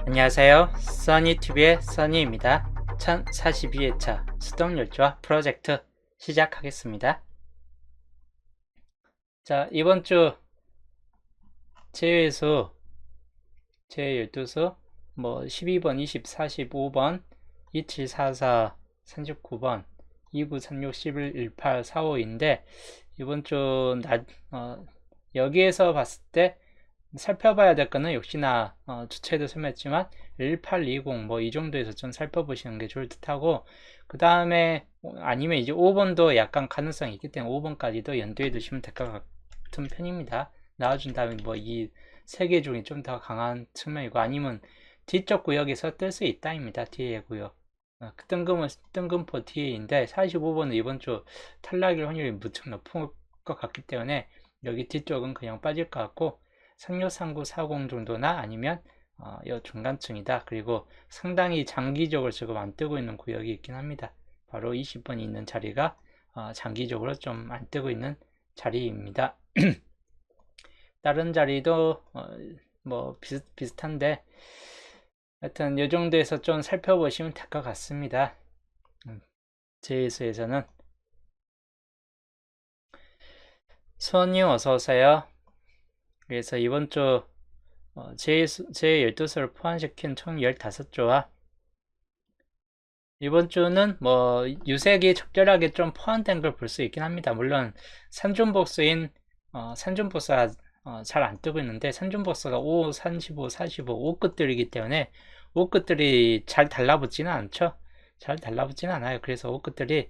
안녕하세요. 써니TV의 써니입니다. 1042회차 수동열조화 프로젝트 시작하겠습니다. 자, 이번 주 제외수, 제12수, 12번, 20, 45번, 27, 44, 39번, 29, 36, 11, 18, 45인데, 이번 주 여기에서 봤을 때 살펴봐야 될 거는 역시나 주체도 설명했지만 1820 이 정도에서 좀 살펴보시는 게 좋을 듯하고, 그 다음에 아니면 이제 5번도 약간 가능성이 있기 때문에 5번까지도 연두해 두시면 될 것 같은 편입니다. 나와준 다음에 이 세 개 중에 좀 더 강한 측면이고, 아니면 뒤쪽 구역에서 뜰 수 있다입니다. 뒤에 구역. 그 뜬금은 뜬금포 뒤에인데 45번은 이번 주 탈락일 확률이 무척 높은 것 같기 때문에 여기 뒤쪽은 그냥 빠질 것 같고, 363940 정도나 아니면 이 중간층이다. 그리고 상당히 장기적으로 지금 안 뜨고 있는 구역이 있긴 합니다. 바로 20번이 있는 자리가 장기적으로 좀 안 뜨고 있는 자리입니다. 다른 자리도 비슷한데 하여튼 이 정도에서 좀 살펴보시면 될 것 같습니다. 제이수에서는 수원님 어서오세요. 그래서 이번 주 제12수를 포함시킨 총 15조와 이번 주는 유색이 적절하게 좀 포함된 걸 볼 수 있긴 합니다. 물론 산중복수인 산중복수가 잘 안 뜨고 있는데, 산중복수가 5, 35, 45, 5끝들이기 때문에 5끝들이 잘 달라붙지는 않죠. 잘 달라붙지는 않아요. 그래서 5끝들이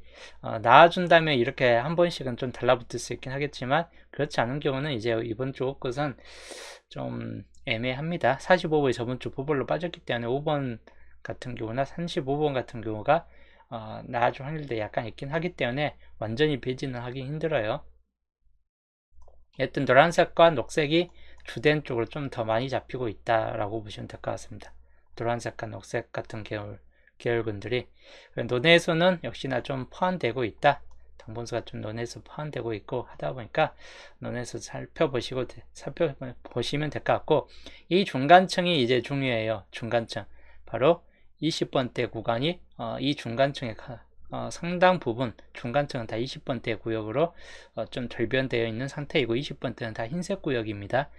나와준다면 이렇게 한 번씩은 좀 달라붙을 수 있긴 하겠지만, 그렇지 않은 경우는 이제 이번 주 5끝은 좀 애매합니다. 45번이 저번 주 보벌로 빠졌기 때문에 5번 같은 경우나 35번 같은 경우가 나아질 확률도 약간 있긴 하기 때문에 완전히 배제는 하기 힘들어요. 여튼 노란색과 녹색이 주된 쪽으로 좀 더 많이 잡히고 있다라고 보시면 될 것 같습니다. 노란색과 녹색 같은 계열군들이 논해수는 역시나 좀 포함되고 있다. 당분수가 좀 논해수 포함되고 있고 하다 보니까 논해수 살펴보시면 될 것 같고, 이 중간층이 이제 중요해요. 중간층 바로 20번대 구간이 이 중간층의 상당 부분, 중간층은 다 20번대 구역으로 좀 절변되어 있는 상태이고, 20번대는 다 흰색 구역입니다.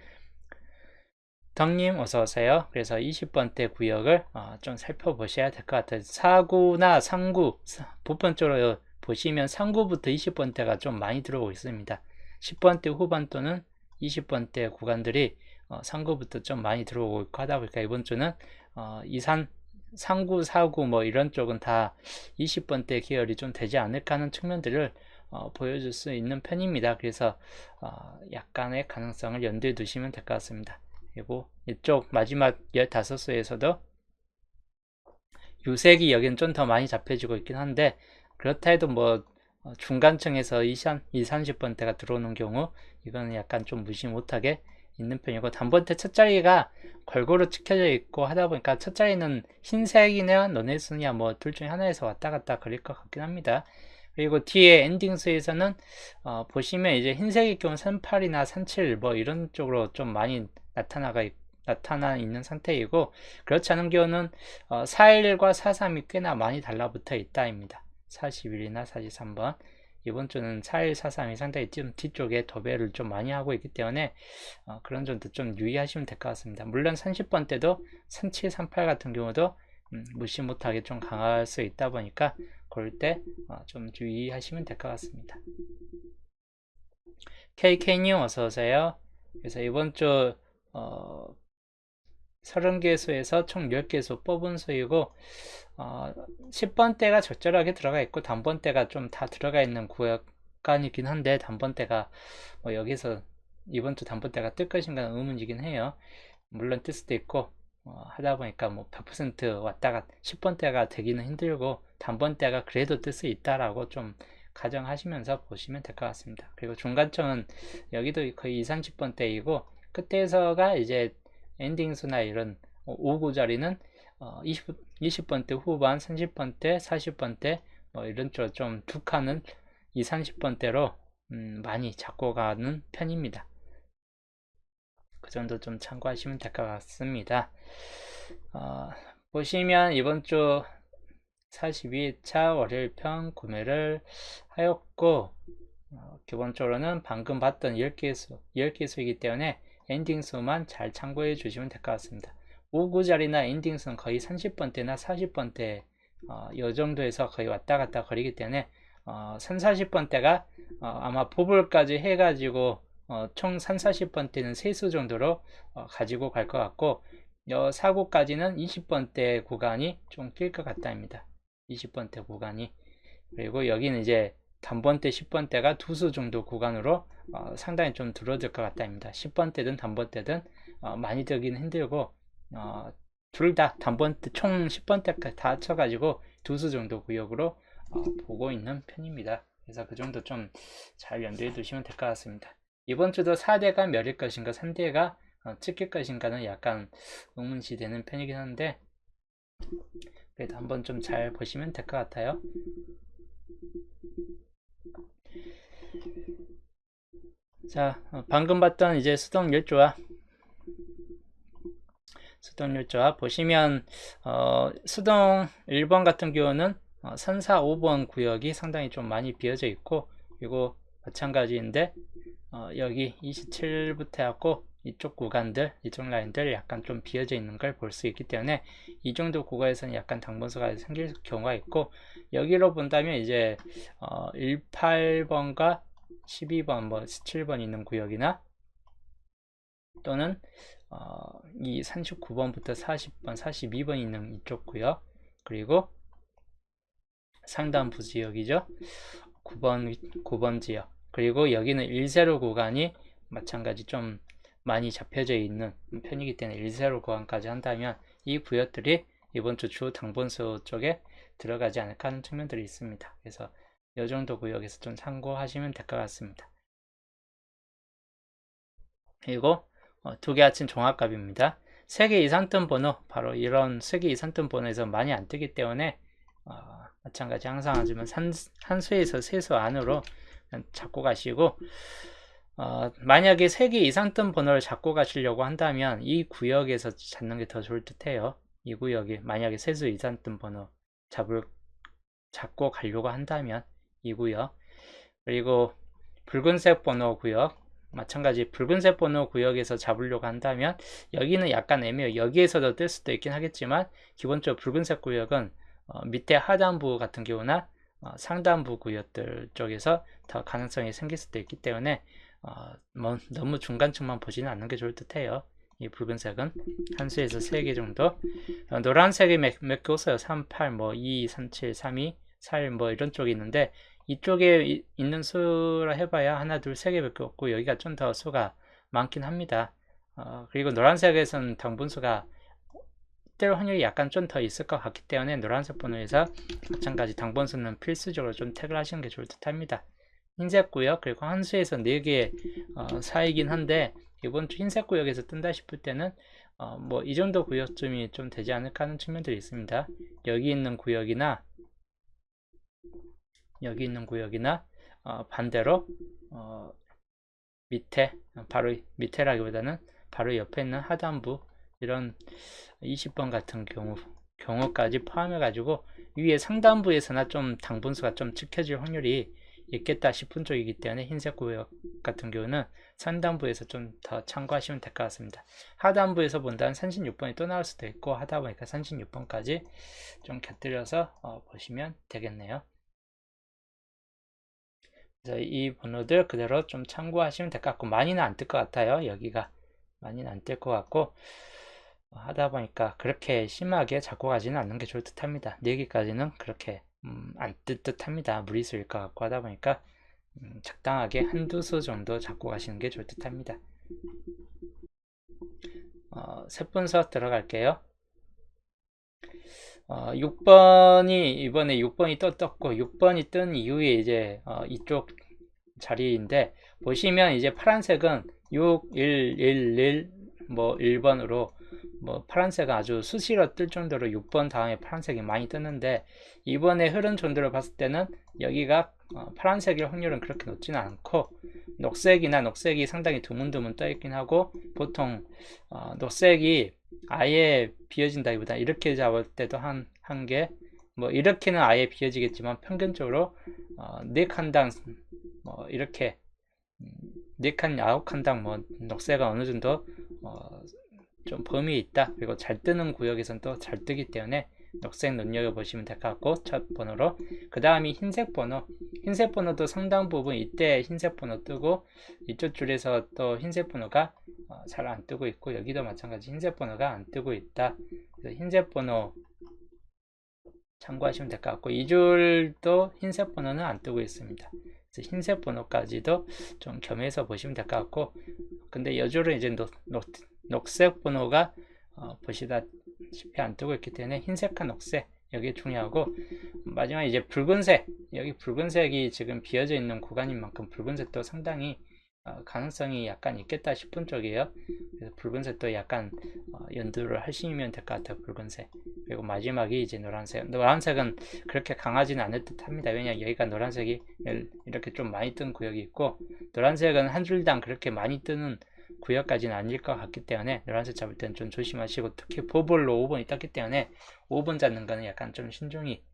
덕님 어서오세요. 그래서 20번대 구역을 좀 살펴보셔야 될 것 같아요. 4구나 3구, 보편적으로 보시면 3구부터 20번대가 좀 많이 들어오고 있습니다. 10번대 후반도는 20번대 구간들이 3구부터 좀 많이 들어오고 있고 하다 보니까 이번 주는 3구, 4구 이런 쪽은 다 20번대 계열이 좀 되지 않을까 하는 측면들을 보여줄 수 있는 편입니다. 그래서 약간의 가능성을 염두에 두시면 될 것 같습니다. 그리고 이쪽 마지막 15수에서도 유색이 여기는 좀 더 많이 잡혀지고 있긴 한데, 그렇다 해도 중간층에서 20, 30번대가 들어오는 경우 이거는 약간 좀 무시 못하게 있는 편이고, 단번대 첫 자리가 골고루 찍혀져 있고 하다 보니까 첫 자리는 흰색이냐 논해수냐 둘 중에 하나에서 왔다 갔다 거릴 것 같긴 합니다. 그리고 뒤에 엔딩수에서는 보시면 이제 흰색의 경우 38이나 37 이런 쪽으로 좀 많이 나타나 있는 상태이고, 그렇지 않은 경우는 411과 43이 꽤나 많이 달라붙어 있다입니다. 41이나 43번. 이번 주는 41, 43이 상당히 좀 뒤쪽에 도배를 좀 많이 하고 있기 때문에 그런 점도 좀 유의하시면 될 것 같습니다. 물론 30번 때도 37, 38 같은 경우도 무시 못하게 좀 강할 수 있다 보니까 그럴 때 좀 유의하시면 될 것 같습니다. KK님 어서오세요. 그래서 이번 주 30개수에서 총 10개수 뽑은 수이고, 10번대가 적절하게 들어가 있고 단번대가 좀 다 들어가 있는 구간이긴 한데, 단번대가 여기서 이번 주 단번대가 뜰 것인가 의문이긴 해요. 물론 뜰 수도 있고 하다 보니까 100% 왔다가 10번대가 되기는 힘들고, 단번대가 그래도 뜰 수 있다라고 좀 가정하시면서 보시면 될 것 같습니다. 그리고 중간점은 여기도 거의 2, 30번대이고, 끝에서가 이제 엔딩수나 이런 5구 자리는 20번대 후반, 30번대, 40번대 이런 쪽으로 좀 두 칸은 2, 30번대로 많이 잡고 가는 편입니다. 정도 좀 참고하시면 될 것 같습니다. 보시면 이번 주 42차 월요일편 구매를 하였고, 기본적으로는 방금 봤던 10개 수이기 때문에 엔딩 수만 잘 참고해 주시면 될 것 같습니다. 5구자리나 엔딩 수는 거의 30번대나 40번대 이 정도에서 거의 왔다 갔다 거리기 때문에 3, 40번대가 아마 보불까지 해가지고 총 3, 40번대는 3수 정도로 가지고 갈 것 같고, 4구까지는 20번대 구간이 좀 길 것 같답니다. 20번대 구간이. 그리고 여기는 이제 단번대 10번대가 2수 정도 구간으로 상당히 좀 줄어들 것 같답니다. 10번대든 단번대든 많이 들기는 힘들고, 둘 다 단번대 총 10번대까지 다 합쳐가지고 2수 정도 구역으로 보고 있는 편입니다. 그래서 그 정도 좀 잘 염두에 두시면 될 것 같습니다. 이번 주도 4대가 몇일 것인가 3대가 찍힐 것인가는 약간 의문시 되는 편이긴 한데, 그래도 한번 좀 잘 보시면 될 것 같아요. 자, 방금 봤던 이제 수동률조합 보시면 수동 1번 같은 경우는 3, 4, 5번 구역이 상당히 좀 많이 비어져 있고, 그리고 마찬가지인데 여기 27부터 해갖고 이쪽 구간들, 이쪽 라인들 약간 좀 비어져 있는 걸 볼 수 있기 때문에 이 정도 구간에서는 약간 당분수가 생길 경우가 있고, 여기로 본다면 이제 18번과 12번, 뭐 17번 있는 구역이나 또는 이 39번부터 40번, 42번 있는 이쪽 구역, 그리고 상단부 지역이죠. 9번 지역, 그리고 여기는 1세로 구간이 마찬가지 좀 많이 잡혀져 있는 편이기 때문에 1세로 구간까지 한다면 이 구역들이 이번 주 당분수 쪽에 들어가지 않을까 하는 측면들이 있습니다. 그래서 이 정도 구역에서 좀 참고하시면 될 것 같습니다. 그리고 두 개 아침 종합값입니다. 3개 이상뜬 번호, 바로 이런 3개 이상뜬 번호에서 많이 안 뜨기 때문에 마찬가지 항상 하지만 한 수에서 3수 안으로 잡고 가시고, 만약에 3개 이상 뜬 번호를 잡고 가시려고 한다면 이 구역에서 잡는 게 더 좋을 듯 해요. 이 구역에 만약에 3수 이상 뜬 번호 잡고 가려고 한다면 이 구역, 그리고 붉은색 번호 구역, 마찬가지 붉은색 번호 구역에서 잡으려고 한다면 여기는 약간 애매해요. 여기에서도 뜰 수도 있긴 하겠지만 기본적으로 붉은색 구역은 밑에 하단부 같은 경우나 상단부 구역들 쪽에서 더 가능성이 생길 수도 있기 때문에 뭐 너무 중간층만 보지는 않는 게 좋을 듯 해요. 이 붉은색은 한 수에서 3개 정도, 노란색이 몇 개 없어요. 3, 8, 뭐 2, 3, 7, 3, 2, 4, 1 뭐 이런 쪽이 있는데, 이쪽에 있는 수라 해봐야 하나, 둘, 3개밖에 없고 여기가 좀 더 수가 많긴 합니다. 그리고 노란색에서는 당분수가 뜰 확률이 약간 좀 더 있을 것 같기 때문에 노란색 번호에서 마찬가지 당분수는 필수적으로 좀 택을 하시는 게 좋을 듯 합니다. 흰색 구역, 그리고 한 수에서 4개 사이긴 한데 이번 주 흰색 구역에서 뜬다 싶을 때는 뭐 이 정도 구역쯤이 좀 되지 않을까 하는 측면들이 있습니다. 여기 있는 구역이나 반대로 밑에, 바로 밑에라기보다는 바로 옆에 있는 하단부, 이런 20번 같은 경우까지 포함해 가지고 위에 상단부에서나 좀 당분수가 좀 지켜질 확률이 있겠다 싶은 쪽이기 때문에 흰색 구역 같은 경우는 상단부에서 좀 더 참고하시면 될 것 같습니다. 하단부에서 본다면 36번이 또 나올 수도 있고 하다 보니까 36번까지 좀 곁들여서 보시면 되겠네요. 그래서 이 번호들 그대로 좀 참고하시면 될 것 같고, 많이는 안 뜰 것 같아요. 여기가 많이는 안 뜰 것 같고, 하다 보니까 그렇게 심하게 잡고 가지는 않는 게 좋을 듯 합니다. 4개까지는 그렇게 안 뜰 듯 합니다. 무리수일 것 같고 하다 보니까 적당하게 한두 수 정도 잡고 가시는 게 좋을 듯 합니다. 세분석 들어갈게요. 6번이 이번에 6번이 떴고 6번이 뜬 이후에 이제 이쪽 자리인데, 보시면 이제 파란색은 6, 1, 1, 1, 뭐 1번으로 뭐 파란색은 아주 수시로 뜰 정도로 6번 다음에 파란색이 많이 뜨는데 이번에 흐른 정도를 봤을 때는 여기가 파란색일 확률은 그렇게 높지는 않고 녹색이 상당히 드문드문 떠 있긴 하고 보통 녹색이 아예 비어진다기보다 이렇게 잡을 때도 한 개, 뭐 이렇게는 아예 비어지겠지만 평균적으로 4칸당 뭐 이렇게 4칸, 9칸당 뭐 녹색은 어느 정도 좀 범위에 있다. 그리고 잘 뜨는 구역에서는 또 잘 뜨기 때문에 녹색 눈여겨보시면 될 것 같고, 첫 번호로. 그 다음이 흰색 번호. 흰색 번호도 상당 부분 이때 흰색 번호 뜨고, 이쪽 줄에서 또 흰색 번호가 잘 안 뜨고 있고, 여기도 마찬가지 흰색 번호가 안 뜨고 있다. 그래서 흰색 번호 참고하시면 될 것 같고, 이 줄도 흰색 번호는 안 뜨고 있습니다. 그래서 흰색 번호까지도 좀 겸해서 보시면 될 것 같고, 근데 이 줄은 이제 녹색 번호가 보시다시피 안 뜨고 있기 때문에 흰색과 녹색 여기 중요하고, 마지막 이제 붉은색, 여기 붉은색이 지금 비어져 있는 구간인 만큼 붉은색도 상당히 가능성이 약간 있겠다 싶은 쪽이에요. 그래서 붉은색도 약간 연두를 하시면 될 것 같아요. 붉은색. 그리고 마지막이 이제 노란색. 노란색은 그렇게 강하지는 않을 듯 합니다. 왜냐하면 여기가 노란색이 이렇게 좀 많이 뜬 구역이 있고, 노란색은 한 줄당 그렇게 많이 뜨는 구역까지는 아닐 것 같기 때문에 노란색 잡을 때는 좀 조심하시고, 특히 보볼로 5번이 떴기 때문에 5번 잡는 거는 약간 좀 신중히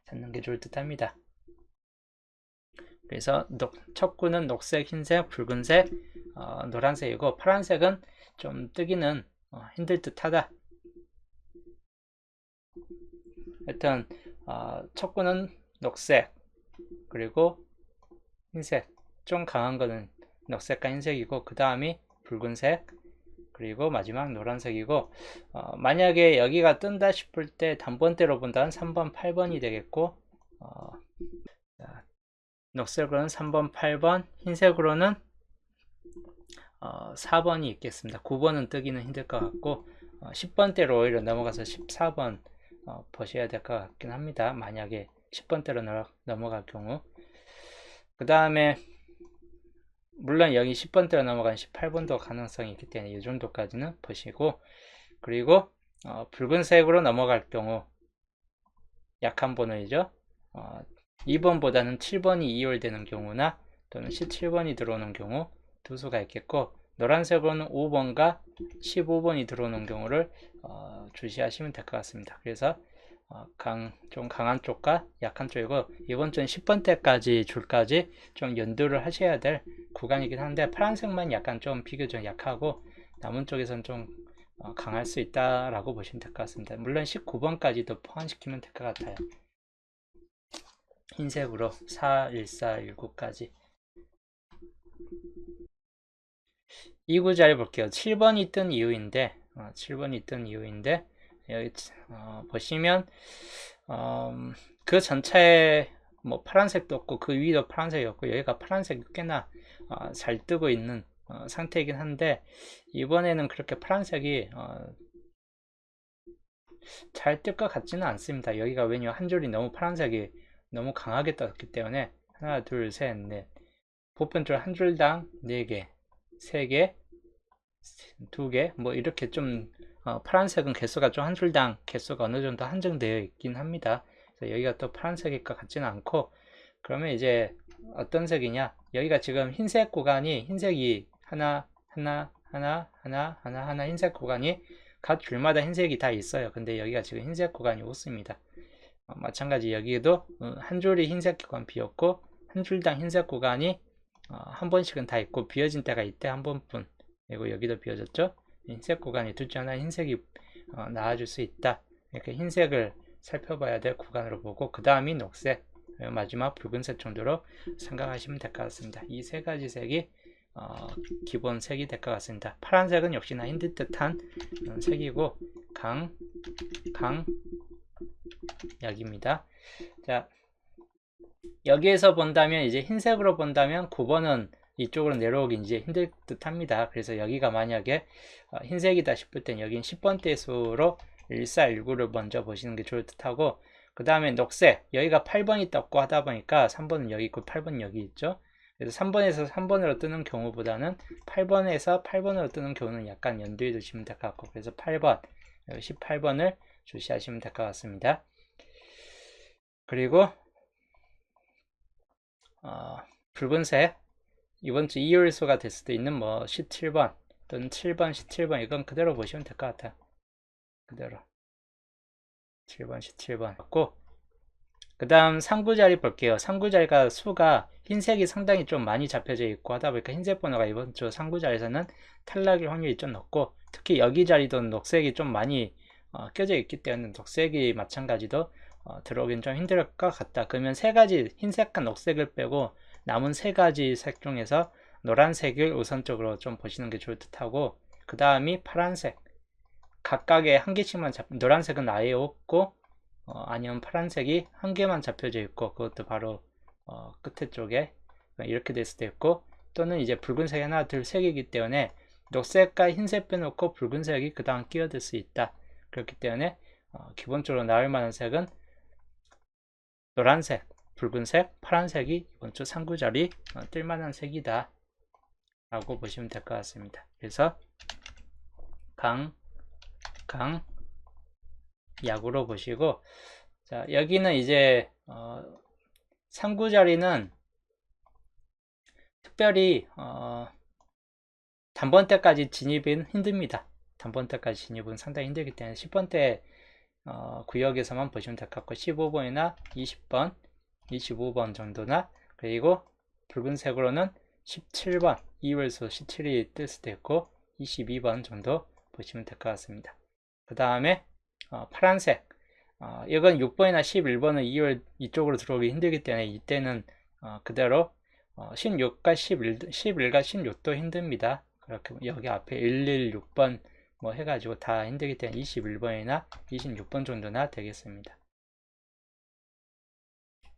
잡는 게 좋을 듯 합니다. 그래서 첫 구는 녹색, 흰색, 붉은색, 노란색이고, 파란색은 좀 뜨기는 힘들 듯 하다. 하여튼 첫 구는 녹색, 그리고 흰색, 좀 강한 거는 녹색과 흰색이고, 그 다음이 붉은색, 그리고 마지막 노란색이고, 만약에 여기가 뜬다 싶을 때 단번대로 본다면 3번, 8번이 되겠고, 녹색으로는 3번, 8번, 흰색으로는 4번이 있겠습니다. 9번은 뜨기는 힘들 것 같고, 10번대로 오히려 넘어가서 14번 보셔야 될 것 같긴 합니다. 만약에 10번대로 넘어갈 경우. 그 다음에 물론 여기 10번대로 넘어간 18번도 가능성이 있기 때문에 이 정도까지는 보시고, 그리고 붉은색으로 넘어갈 경우 약한 번호이죠. 2번보다는 7번이 이월되는 경우나 또는 17번이 들어오는 경우 두 수가 있겠고, 노란색으로는 5번과 15번이 들어오는 경우를 주시하시면 될 것 같습니다. 그래서 좀 강한 쪽과 약한 쪽이고, 이번 주는 10번대까지 줄까지 좀 연두를 하셔야 될 구간이긴 한데, 파란색만 약간 좀 비교적 약하고 남은 쪽에서는 좀 강할 수 있다라고 보시면 될 것 같습니다. 물론 19번까지도 포함시키면 될 것 같아요. 흰색으로 4, 1, 4, 1, 9까지. 2구 자리 볼게요. 7번이 뜬 이유인데, 7번이 뜬 이유인데, 여기 보시면 그 전체에 뭐 파란색도 없고 그 위도 파란색이 없고 여기가 파란색이 꽤나 잘 뜨고 있는 상태이긴 한데, 이번에는 그렇게 파란색이 잘 뜰 것 같지는 않습니다. 여기가 왜냐면 한 줄이 너무 파란색이 너무 강하게 떴기 때문에 하나, 둘, 셋, 넷, 보편줄 한 줄당 4개, 3개, 2개, 뭐 이렇게 좀 파란색은 개수가 좀 한 줄당 개수가 어느 정도 한정되어 있긴 합니다. 그래서 여기가 또 파란색일 것 같지는 않고, 그러면 이제 어떤 색이냐, 여기가 지금 흰색 구간이 흰색이 하나 흰색 구간이 각 줄마다 흰색이 다 있어요. 근데 여기가 지금 흰색 구간이 없습니다. 마찬가지 여기에도 한 줄이 흰색 구간 비었고 한 줄당 흰색 구간이 한 번씩은 다 있고 비어진 때가 이때 한 번뿐. 그리고 여기도 비어졌죠. 흰색 구간이 둘 중 하나 흰색이 나와줄 수 있다. 이렇게 흰색을 살펴봐야 될 구간으로 보고, 그 다음이 녹색, 마지막 붉은색 정도로 생각하시면 될 것 같습니다. 이 세 가지 색이 기본 색이 될 것 같습니다. 파란색은 역시나 힘들 듯한 색이고 약입니다. 자, 여기에서 본다면 이제 흰색으로 본다면 9번은 이쪽으로 내려오기 이제 힘들 듯 합니다. 그래서 여기가 만약에 흰색이다 싶을 땐 여긴 10번대 수로 1419를 먼저 보시는 게 좋을 듯 하고, 그 다음에 녹색, 여기가 8번이 떴고 하다 보니까 3번은 여기 있고 8번 여기 있죠. 그래서 3번에서 3번으로 뜨는 경우보다는 8번에서 8번으로 뜨는 경우는 약간 염두에 두시면 될 것 같고, 그래서 8번, 18번을 주시하시면 될 것 같습니다. 그리고 붉은색, 이번 주 이율수가 될 수도 있는 뭐 17번 또는 7번, 17번, 이건 그대로 보시면 될 것 같아요. 그대로 7번, 17번 맞고, 그 다음 상구자리 볼게요. 상구자리가 수가 흰색이 상당히 좀 많이 잡혀져 있고 하다 보니까 흰색 번호가 이번 주 상구자리에서는 탈락일 확률이 좀 높고, 특히 여기 자리도 녹색이 좀 많이 껴져 있기 때문에 녹색이 마찬가지도 들어오긴 좀 힘들 것 같다. 그러면 세 가지 흰색과 녹색을 빼고 남은 세 가지 색 중에서 노란색을 우선적으로 좀 보시는 게 좋을 듯하고, 그 다음이 파란색, 각각의 한 개씩만 노란색은 아예 없고 아니면 파란색이 한 개만 잡혀져 있고, 그것도 바로 끝에 쪽에 이렇게 될 수도 있고, 또는 이제 붉은색이 하나 둘 세 개이기 때문에 녹색과 흰색 빼놓고 붉은색이 그 다음 끼어들 수 있다. 그렇기 때문에 기본적으로 나올 만한 색은 노란색, 붉은색, 파란색이 이번 주 상구자리 뜰 만한 색이다 라고 보시면 될 것 같습니다. 그래서 강, 약으로 보시고, 자, 여기는 이제 상구 자리는 특별히 단번대까지 진입은 힘듭니다. 단번대까지 진입은 상당히 힘들기 때문에 10번대 구역에서만 보시면 될 것 같고, 15번이나 20번, 25번 정도나, 그리고 붉은색으로는 17번, 2월수 17이 뜰 수도 있고 22번 정도 보시면 될 것 같습니다. 그 다음에 파란색, 이건 6번이나 11번은 2월 이쪽으로 들어오기 힘들기 때문에 이때는 그대로 16과 11과 16도 힘듭니다. 그렇게 여기 앞에 116번 뭐 해가지고 다 힘들기 때문에 21번이나 26번 정도나 되겠습니다.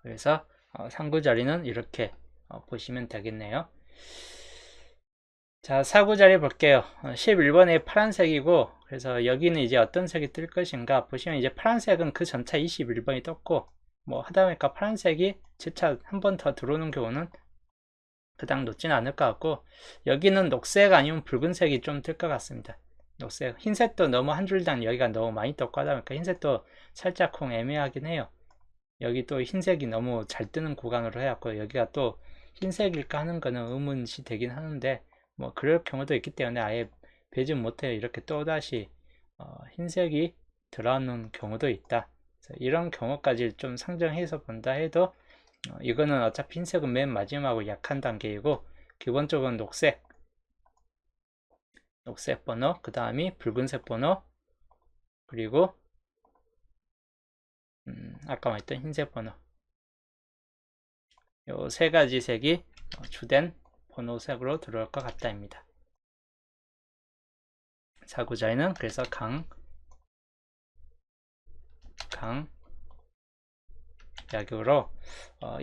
그래서 상구 자리는 이렇게 보시면 되겠네요. 자, 사구 자리 볼게요. 11번에 파란색이고, 그래서 여기는 이제 어떤 색이 뜰 것인가 보시면, 이제 파란색은 그 전차 21번이 떴고, 뭐 하다 보니까 파란색이 재차 한 번 더 들어오는 경우는 그닥 높지는 않을 것 같고, 여기는 녹색 아니면 붉은색이 좀 뜰 것 같습니다. 녹색, 흰색도 너무 한 줄당 여기가 너무 많이 떴고 하다 보니까 흰색도 살짝 애매하긴 해요. 여기 또 흰색이 너무 잘 뜨는 구간으로 해갖고 여기가 또 흰색일까 하는 거는 의문시 되긴 하는데, 뭐 그럴 경우도 있기 때문에 아예 배제 못해 이렇게 또다시 흰색이 들어오는 경우도 있다. 이런 경우까지 좀 상정해서 본다 해도 이거는 어차피 흰색은 맨 마지막으로 약한 단계이고, 기본적으로 녹색 번호, 그 다음이 붉은색 번호, 그리고 아까 말했던 흰색 번호, 요 세 가지 색이 주된 번호색으로 들어올 것 같다입니다. 사구자리는 그래서 약으로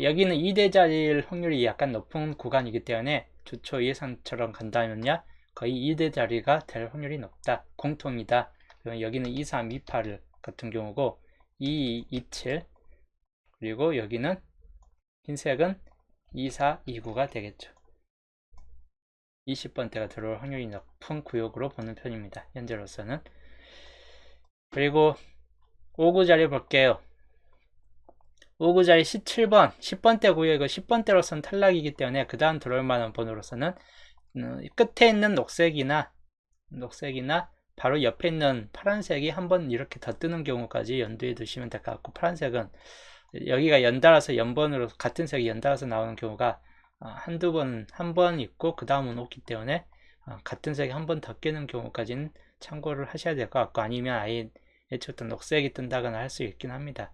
여기는 2대 자리일 확률이 약간 높은 구간이기 때문에 주초 예상처럼 간다면요 거의 2대 자리가 될 확률이 높다. 공통이다. 그러면 여기는 2, 3, 2, 8 같은 경우고 2, 2, 7, 그리고 여기는 흰색은 2, 4, 2, 9가 되겠죠. 20번대가 들어올 확률이 높은 구역으로 보는 편입니다. 현재로서는. 그리고 5구 자리 볼게요. 5구 자리 17번, 10번대 구역이고 10번대로서는 탈락이기 때문에 그 다음 들어올 만한 번호로서는 끝에 있는 녹색이나 바로 옆에 있는 파란색이 한번 이렇게 더 뜨는 경우까지 염두에 두시면 될 것 같고, 파란색은 여기가 연달아서 연번으로 같은 색이 연달아서 나오는 경우가 한두 번, 한 번 있고 그 다음은 없기 때문에 같은 색이 한 번 더 끼는 경우까지는 참고를 하셔야 될 것 같고, 아니면 아예 애초부터 녹색이 뜬다거나 할 수 있긴 합니다.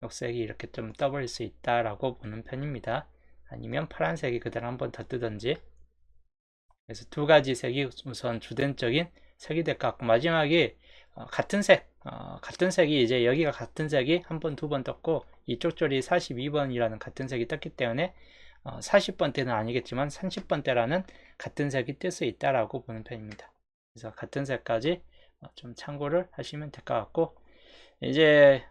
녹색이 이렇게 좀 떠버릴 수 있다라고 보는 편입니다. 아니면 파란색이 그대로 한 번 더 뜨든지. 그래서 두 가지 색이 우선 주된적인 색이 될 것 같고, 마지막에 같은 색이 이제 여기가 같은 색이 한 번, 두 번 떴고 이쪽 줄이 42번이라는 같은 색이 떴기 때문에 40번대는 아니겠지만 30번대라는 같은 색이 뜰 수 있다라고 보는 편입니다. 그래서 같은 색까지 좀 참고를 하시면 될 것 같고, 이제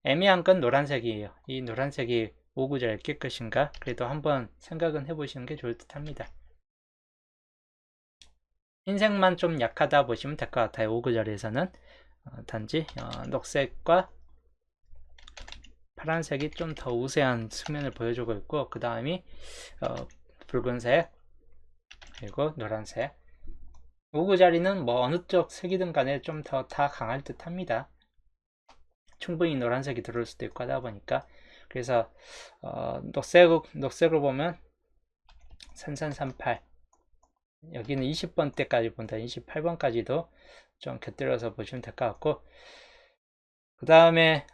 애매한 건 노란색이에요. 이 노란색이 5구자리를 낄 것인가, 그래도 한번 생각은 해보시는 게 좋을 듯 합니다. 흰색만 좀 약하다 보시면 될 것 같아요. 5구자리에서는 단지 녹색과 파란색이 좀 더 우세한 측면을 보여주고 있고, 그 다음이 붉은색 그리고 노란색. 5구자리는 뭐 어느 쪽 색이든 간에 좀 더 다 강할 듯 합니다. 충분히 노란색이 들어올 수도 있고 하다 보니까. 그래서 녹색으로 보면 산산삼팔, 여기는 20번 때까지 본다. 28번까지도 좀 곁들여서 보시면 될 것 같고, 그 다음에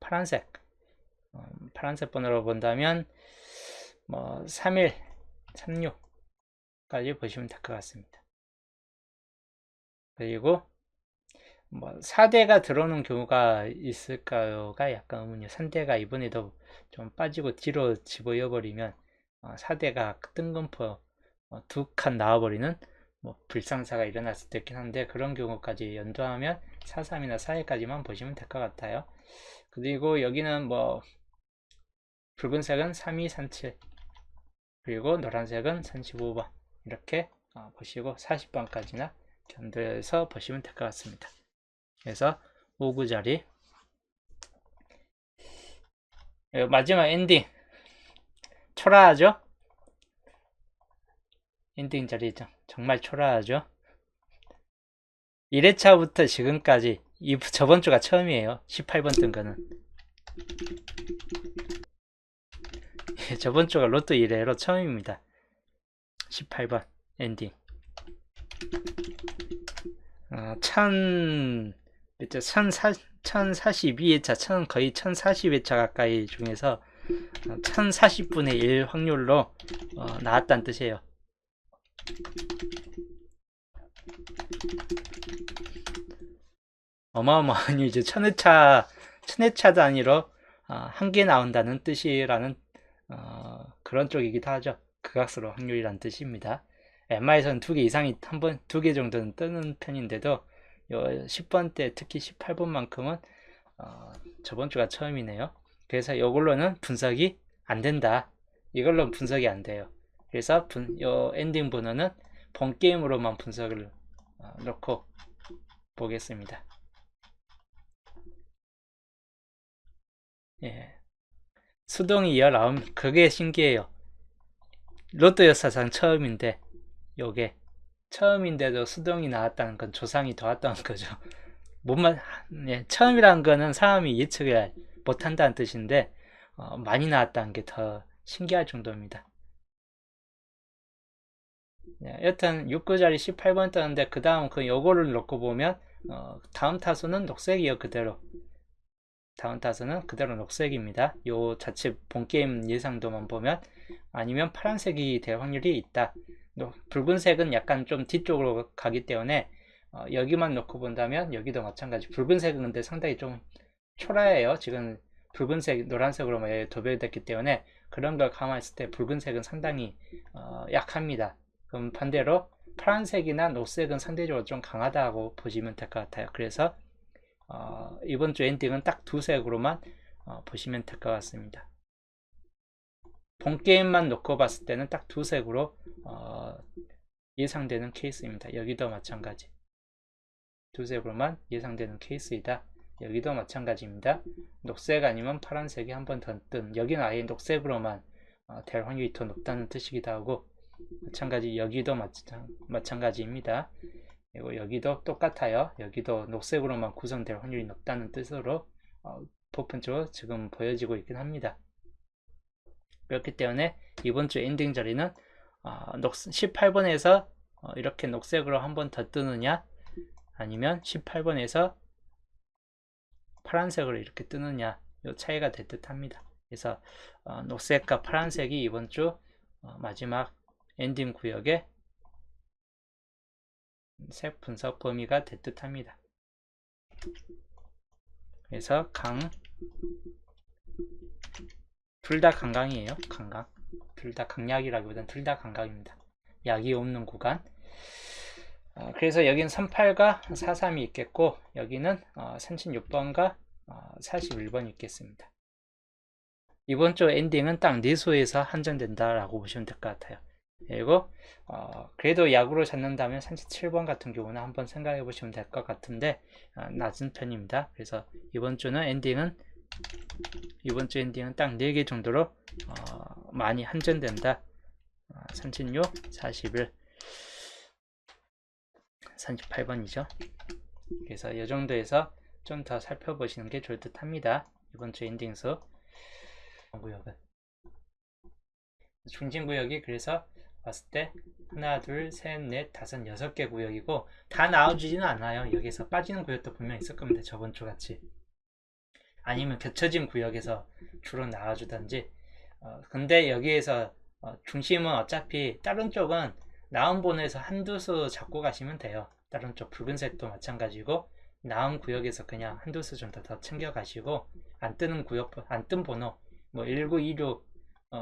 파란색. 파란색 번호로 본다면 뭐 31, 36까지 보시면 될 것 같습니다. 그리고 뭐 4대가 들어오는 경우가 있을까요가 약간 의문이에요. 3대가 이번에도 좀 빠지고 뒤로 집어이어 버리면 4대가 뜬금포 2칸 나와버리는 뭐 불상사가 일어날 수도 있긴 한데, 그런 경우까지 연도하면 43이나 4회까지만 보시면 될 것 같아요. 그리고 여기는 뭐 붉은색은 3237, 그리고 노란색은 35번, 이렇게 보시고 40번까지나 견도해서 보시면 될 것 같습니다. 그래서 5구자리, 마지막 엔딩 초라하죠? 엔딩 자리죠. 정말 초라하죠. 1회차부터 지금까지 저번 주가 처음이에요. 18번 뜬 거는. 저번 주가 로또 1회로 처음입니다. 18번 엔딩. 1042회차, 거의 1040회차 가까이 중에서 1040분의 1 확률로 나왔다는 뜻이에요. 어마어마한 이제 1000회차 단위로 한 개 나온다는 뜻이라는 그런 쪽이기도 하죠. 극악스러운 확률이란 뜻입니다. 엠마에서는 2개 이상이 2개 정도는 뜨는 편인데도 요 10번 때 특히 18번만큼은 저번 주가 처음이네요. 그래서 이걸로는 분석이 안 된다. 이걸로는 분석이 안 돼요. 그래서 요 엔딩 번호는 본 게임으로만 분석을 놓고 보겠습니다. 예. 수동이 19, 그게 신기해요. 로또 역사상 처음인데, 요게 처음인데도 수동이 나왔다는 건 조상이 도왔다는 거죠. 처음이라는 거는 사람이 예측을 못한다는 뜻인데 많이 나왔다는 게 더 신기할 정도입니다. 여튼 6구자리 18번 떴는데, 그 다음 요거를 놓고 보면 다음 타수는 녹색이요. 그대로 다음 타수는 그대로 녹색입니다. 요 자체 본게임 예상도만 보면. 아니면 파란색이 될 확률이 있다. 붉은색은 약간 좀 뒤쪽으로 가기 때문에 여기만 놓고 본다면 여기도 마찬가지. 붉은색은 근데 상당히 좀 초라해요. 지금 붉은색, 노란색으로 도배됐기 때문에 그런 걸 감안했을 때 붉은색은 상당히 약합니다. 그럼 반대로 파란색이나 녹색은 상대적으로 좀 강하다고 보시면 될 것 같아요. 그래서 이번 주 엔딩은 딱 두 색으로만 보시면 될 것 같습니다. 본 게임만 놓고 봤을 때는 딱 두 색으로 예상되는 케이스입니다. 여기도 마찬가지. 두 색으로만 예상되는 케이스이다. 여기도 마찬가지입니다. 녹색 아니면 파란색이 한 번 더 뜬, 여기는 아예 녹색으로만 될 확률이 더 높다는 뜻이기도 하고, 마찬가지 여기도 마찬가지입니다. 그리고 여기도 똑같아요. 여기도 녹색으로만 구성될 확률이 높다는 뜻으로 보편적으로 지금 보여지고 있긴 합니다. 그렇기 때문에 이번 주 엔딩 자리는 18번에서 이렇게 녹색으로 한 번 더 뜨느냐, 아니면 18번에서 파란색으로 이렇게 뜨느냐, 이 차이가 될 듯 합니다. 그래서 녹색과 파란색이 이번 주 마지막 엔딩 구역의 색 분석 범위가 될 듯 합니다. 그래서 둘 다 강강이에요. 강강. 둘 다 강약이라기보다는 둘 다 강강입니다. 약이 없는 구간. 그래서 여기는 38과 43이 있겠고 여기는 36번과 41번이 있겠습니다. 이번 주 엔딩은 딱 내수에서 한정된다라고 보시면 될 것 같아요. 그리고 그래도 약으로 잡는다면 37번 같은 경우는 한번 생각해 보시면 될 것 같은데 낮은 편입니다. 그래서 이번 주 엔딩은 딱 4개 정도로 많이 한정된다. 36, 41, 38번이죠. 그래서 이 정도에서 좀 더 살펴보시는 게 좋을 듯 합니다. 이번 주 엔딩수 구역은 중진구역이 그래서 봤을 때 하나, 둘, 셋, 넷, 다섯, 6개 구역이고 다 나와주지는 않아요. 여기서 빠지는 구역도 분명 있을 겁니다. 저번 주 같이. 아니면 겹쳐진 구역에서 주로 나와주던지. 근데 여기에서 중심은 어차피 다른 쪽은 나온 본에서 한두 수 잡고 가시면 돼요. 다른 쪽 붉은색도 마찬가지고 나온 구역에서 그냥 한두 수 정도 더 챙겨 가시고 안 뜨는 구역, 안 뜬 번호 뭐 19, 26,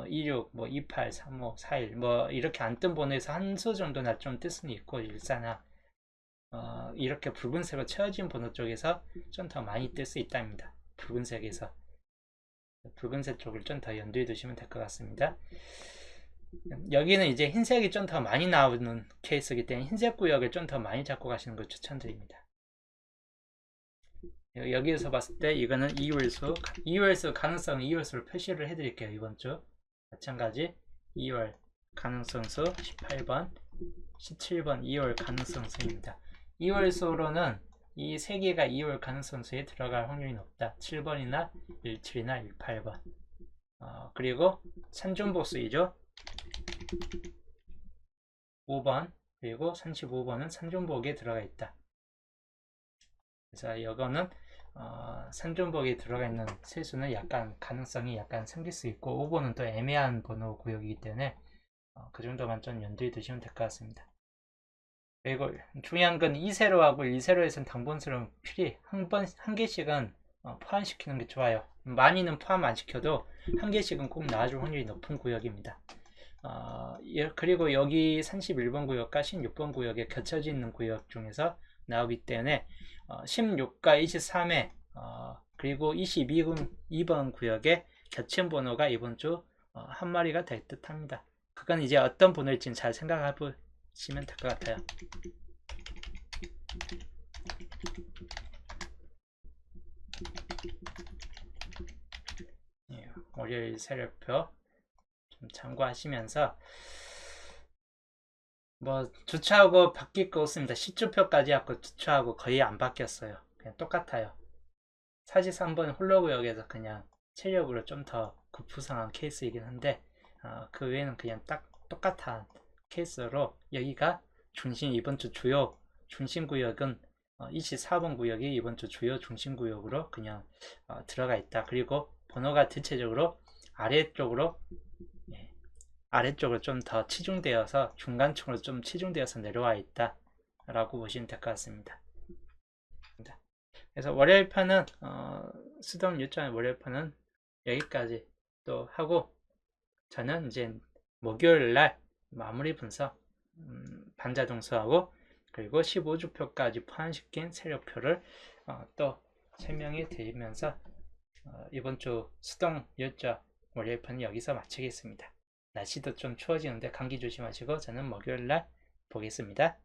26, 뭐 28, 35, 41, 뭐 이렇게 안 뜬 번호에서 한 수 정도나 좀 뜰 수는 있고 일사나 이렇게 붉은색으로 채워진 번호 쪽에서 좀 더 많이 뜰 수 있답니다. 붉은색에서 붉은색 쪽을 좀 더 염두에 두시면 될 것 같습니다. 여기는 이제 흰색이 좀 더 많이 나오는 케이스이기 때문에 흰색 구역을 좀 더 많이 잡고 가시는 걸 추천드립니다. 여기에서 봤을 때 이거는 2월수 가능성 2월수를 표시를 해드릴게요. 이번 주 마찬가지 2월 가능성수 18번 17번 2월 가능성수입니다. 2월수로는 이 3개가 2월 가능성수에 들어갈 확률이 높다. 7번이나 17이나 18번 그리고 산중복수이죠. 5번 그리고 35번은 산중복에 들어가 있다. 그래서 이거는 산중복에 들어가 있는 세수는 약간 가능성이 약간 생길 수 있고 5번은 또 애매한 번호 구역이기 때문에 그 정도만 좀 염두에 두시면 될 것 같습니다. 그리고 중요한 건 2세로하고 1세로에서는 당번수는 필히 한 개씩은 포함시키는 게 좋아요. 많이는 포함 안 시켜도 한 개씩은 꼭 나와줄 확률이 높은 구역입니다. 그리고 여기 31번 구역과 16번 구역에 겹쳐져 있는 구역 중에서 나오기 때문에 16과 23회 그리고 22번 구역에 겹친 번호가 이번 주 한 마리가 될 듯 합니다. 그건 이제 어떤 번호일지는 잘 생각해 보시면 될 것 같아요. 예, 월요일 세력표 좀 참고하시면서 뭐 주차하고 바뀔 거 없습니다. 시주표까지 하고 주차하고 거의 안 바뀌었어요. 그냥 똑같아요. 사실상 한번 홀로구역에서 그냥 체력으로 좀 더 급부상한 케이스이긴 한데 그 외에는 그냥 딱 똑같은 케이스로 여기가 이번 주 주요 중심구역은 24번 구역이 이번 주 주요 중심구역으로 그냥 들어가 있다. 그리고 번호가 대체적으로 아래쪽으로 좀 더 치중되어서 중간층으로 좀 치중되어서 내려와 있다 라고 보시면 될 것 같습니다. 그래서 월요일 편은 수동 요점의 월요일 편은 여기까지 또 하고 저는 이제 목요일 날 마무리 분석 반자동수하고 그리고 15주표까지 포함시킨 세력표를 또 설명해 드리면서 이번 주 수동 요점 월요일 편은 여기서 마치겠습니다. 날씨도 좀 추워지는데 감기 조심하시고 저는 목요일 날 보겠습니다.